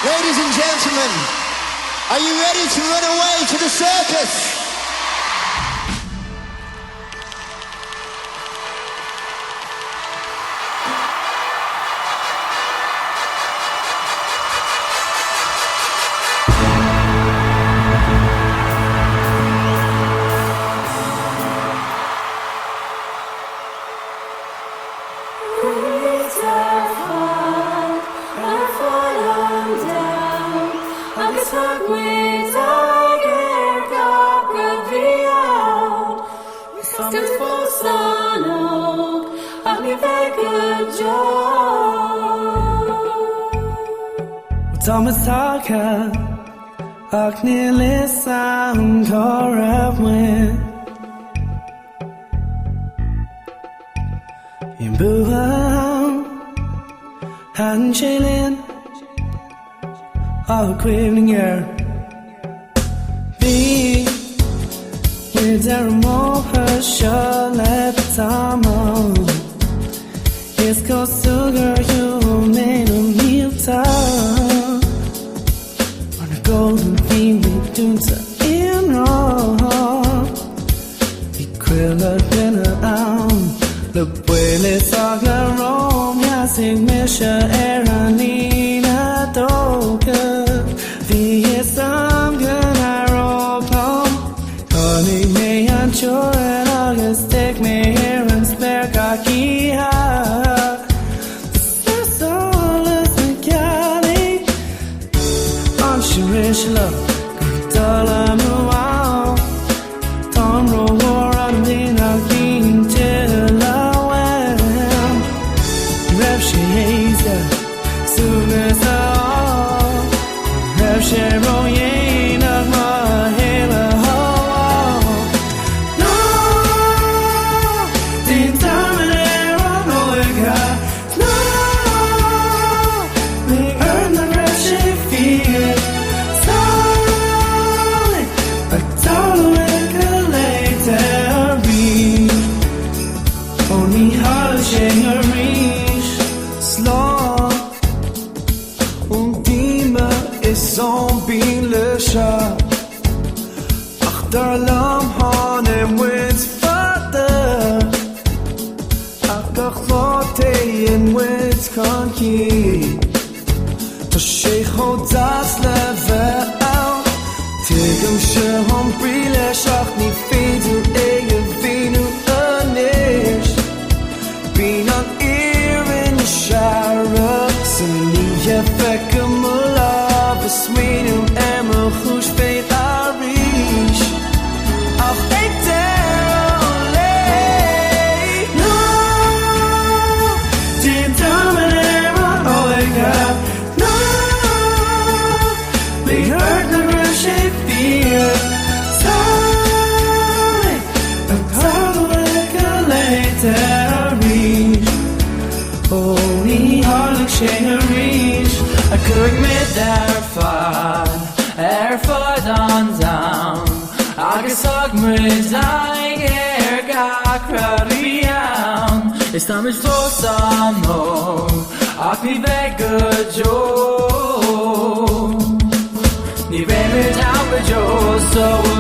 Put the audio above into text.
Ladies and gentlemen, are you ready to run away to the circus? Thomas Harker, ach nearly sound corrupt when in Bhuel and chilling all cuimhnigh Bhí'n with n-éireodh seo le tamall is cosúil you made a meal golden theme we do to n-éireodh I quilla rinne le Bhuel is aghaidh sig misha n-éireodh Bhí is aghaidh Chuaigh me an teoir agus take me here and spare gach this all is me galley on Ruiséal gudala muau tom ró-mhór an bhí'n aghaidh till raibh sé héise suas raibh sé roiéanach má héile Déan Dearmad an Óige leagan na raibh sé fiad solid a domhain go leaite ní hála sé a ríis slán díma is Bhí'n le seo ach dar lamhan muid fada ach go chlátaí muid concí tá sé chodas le bheith ann tuigim se an bríle seach ní féidir bhíonú anis Bhí'n an éireann seara san níomh fecha mo lámh is smaoinú a chúis féin a ríis ach ag dean lé Déan Dearmad an Óige leagan na raibh sé fiad solid a domhain go leaite ní hála sé a ríis a chuaigh mid fad an down agus ag muid gach rudí ann is táimid fós an ach ní bheith go jó ní bheith muid so